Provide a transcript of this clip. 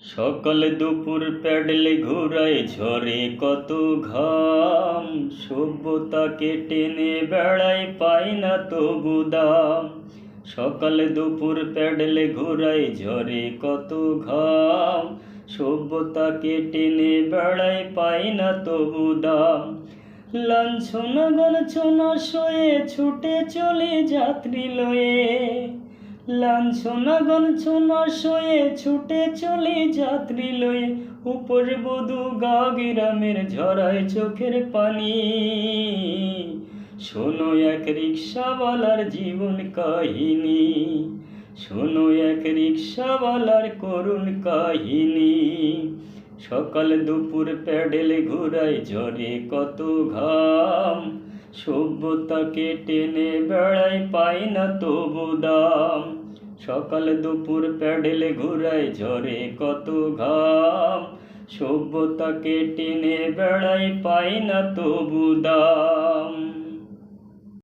সকাল দুপুর প্যাডেল ঘুরায় ঝরে কত ঘাম, সভ্যতাকে টেনে বেড়ায় পাই না তবু দাম। সকাল দুপুর প্যাডেল ঘুরায় ঝরে কত ঘাম, সভ্যতাকে টেনে বেড়ায় পাই না তবু দাম। লাঞ্ছনা গঞ্ছনা সয়ে ছুটে চলে যাত্রী লয়ে, লাঞ্ছনা গঞ্ছনা সয়ে ছুটে চলে যাত্রী লয়ে। উপর বধূ গা গ্রামের ঝরায় চোখের পানি, শোনো এক রিক্সাওয়ালার জীবন কাহিনী, শোনো এক রিক্সাওয়ালার করুণ কাহিনী। সকাল দুপুর প্যাডেল ঘুরায় ঝরে কত ঘাম, সভ্যতাকে টেনে বেড়ায় পাই না তবু দাম। সকাল দুপুর প্যাডেল ঘুরায় ঝরে কত ঘাম, সভ্যতাকে টেনে বেড়ায় পাই না তবু দাম।